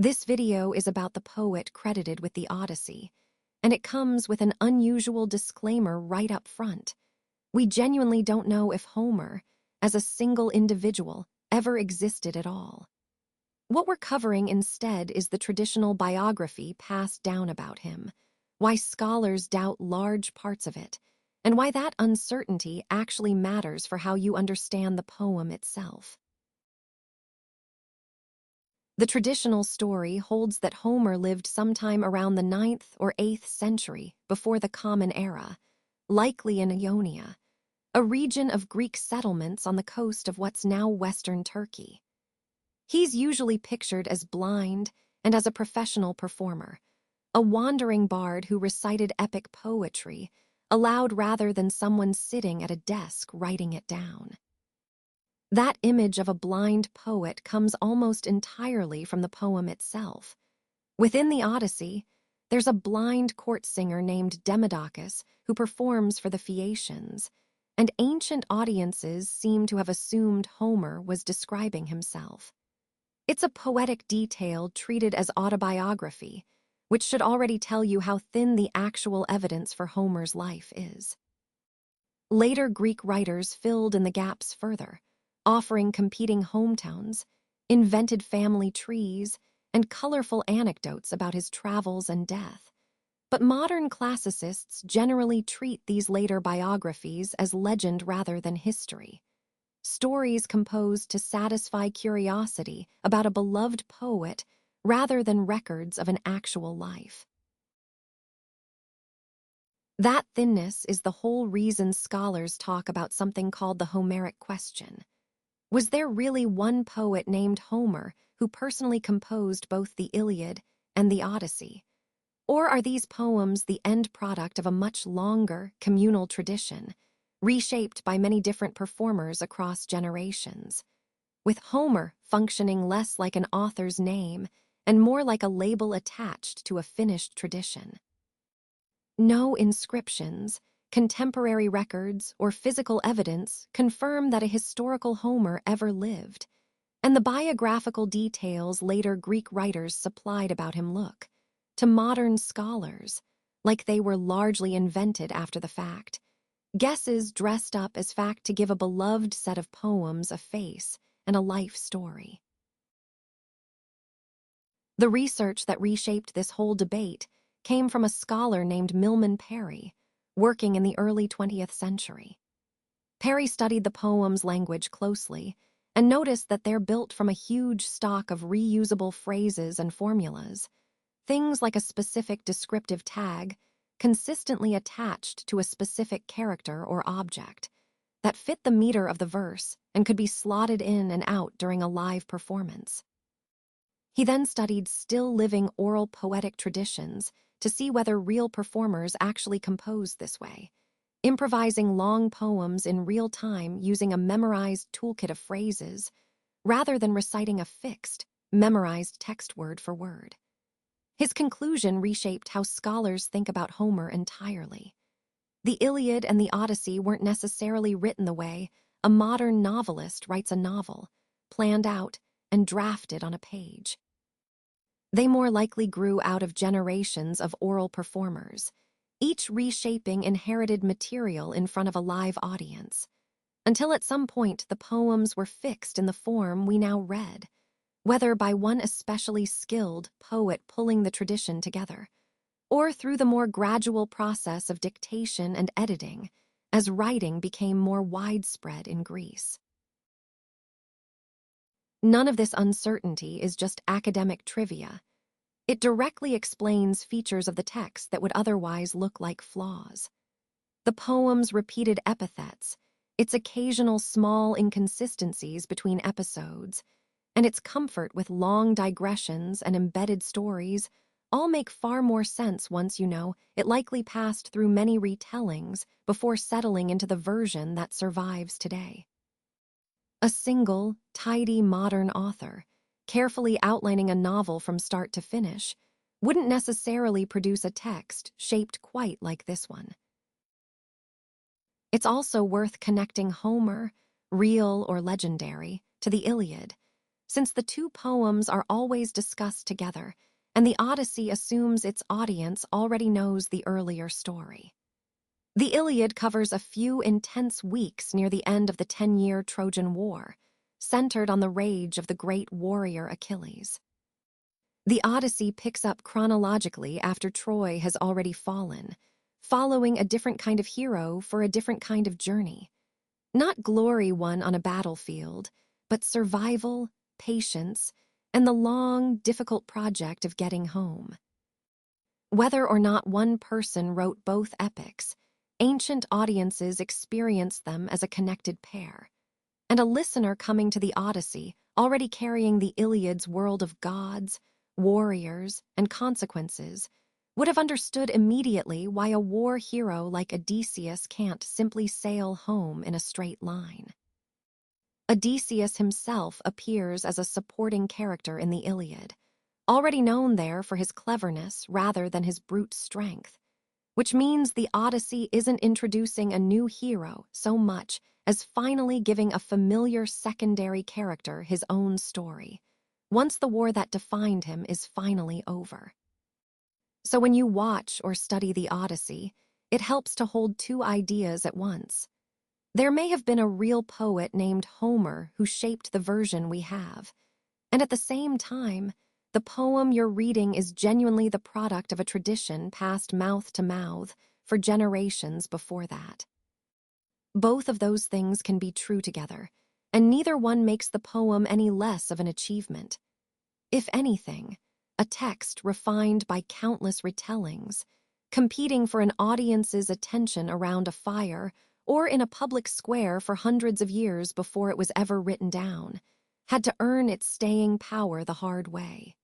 This video is about the poet credited with the Odyssey, and it comes with an unusual disclaimer right up front. We genuinely don't know if Homer, as a single individual, ever existed at all. What we're covering instead is the traditional biography passed down about him, why scholars doubt large parts of it, and why that uncertainty actually matters for how you understand the poem itself. The traditional story holds that Homer lived sometime around the 9th or 8th century before the Common Era, likely in Ionia, a region of Greek settlements on the coast of what's now western Turkey. He's usually pictured as blind and as a professional performer, a wandering bard who recited epic poetry, aloud rather than someone sitting at a desk writing it down. That image of a blind poet comes almost entirely from the poem itself. Within the Odyssey, there's a blind court singer named Demodocus who performs for the Phaeacians, and ancient audiences seem to have assumed Homer was describing himself. It's a poetic detail treated as autobiography, which should already tell you how thin the actual evidence for Homer's life is. Later Greek writers filled in the gaps further, offering competing hometowns, invented family trees, and colorful anecdotes about his travels and death. But modern classicists generally treat these later biographies as legend rather than history. Stories composed to satisfy curiosity about a beloved poet rather than records of an actual life. That thinness is the whole reason scholars talk about something called the Homeric question. Was there really one poet named Homer who personally composed both the Iliad and the Odyssey? Or are these poems the end product of a much longer, communal tradition, reshaped by many different performers across generations, with Homer functioning less like an author's name and more like a label attached to a finished tradition? No inscriptions, contemporary records, or physical evidence confirm that a historical Homer ever lived, and the biographical details later Greek writers supplied about him look, to modern scholars, like they were largely invented after the fact, guesses dressed up as fact to give a beloved set of poems a face and a life story. The research that reshaped this whole debate came from a scholar named Milman Parry, working in the early 20th century. Parry studied the poem's language closely and noticed that they're built from a huge stock of reusable phrases and formulas, things like a specific descriptive tag consistently attached to a specific character or object that fit the meter of the verse and could be slotted in and out during a live performance. He then studied still-living oral poetic traditions to see whether real performers actually composed this way, improvising long poems in real time using a memorized toolkit of phrases rather than reciting a fixed, memorized text word for word. His conclusion reshaped how scholars think about Homer entirely. The Iliad and the Odyssey weren't necessarily written the way a modern novelist writes a novel, planned out and drafted on a page. They more likely grew out of generations of oral performers, each reshaping inherited material in front of a live audience, until at some point the poems were fixed in the form we now read, whether by one especially skilled poet pulling the tradition together, or through the more gradual process of dictation and editing as writing became more widespread in Greece. None of this uncertainty is just academic trivia. It directly explains features of the text that would otherwise look like flaws. The poem's repeated epithets, its occasional small inconsistencies between episodes, and its comfort with long digressions and embedded stories all make far more sense once you know it likely passed through many retellings before settling into the version that survives today. A single, tidy modern author, carefully outlining a novel from start to finish, wouldn't necessarily produce a text shaped quite like this one. It's also worth connecting Homer, real or legendary, to the Iliad, since the two poems are always discussed together, and the Odyssey assumes its audience already knows the earlier story. The Iliad covers a few intense weeks near the end of the 10-year Trojan War, centered on the rage of the great warrior Achilles. The Odyssey picks up chronologically after Troy has already fallen, following a different kind of hero for a different kind of journey. Not glory won on a battlefield, but survival, patience, and the long, difficult project of getting home. Whether or not one person wrote both epics, ancient audiences experienced them as a connected pair, and a listener coming to the Odyssey, already carrying the Iliad's world of gods, warriors, and consequences, would have understood immediately why a war hero like Odysseus can't simply sail home in a straight line. Odysseus himself appears as a supporting character in the Iliad, already known there for his cleverness rather than his brute strength, which means the Odyssey isn't introducing a new hero so much as finally giving a familiar secondary character his own story, once the war that defined him is finally over. So when you watch or study the Odyssey, it helps to hold two ideas at once. There may have been a real poet named Homer who shaped the version we have, and at the same time, the poem you're reading is genuinely the product of a tradition passed mouth to mouth for generations before that. Both of those things can be true together, and neither one makes the poem any less of an achievement. If anything, a text refined by countless retellings, competing for an audience's attention around a fire or in a public square for hundreds of years before it was ever written down, had to earn its staying power the hard way.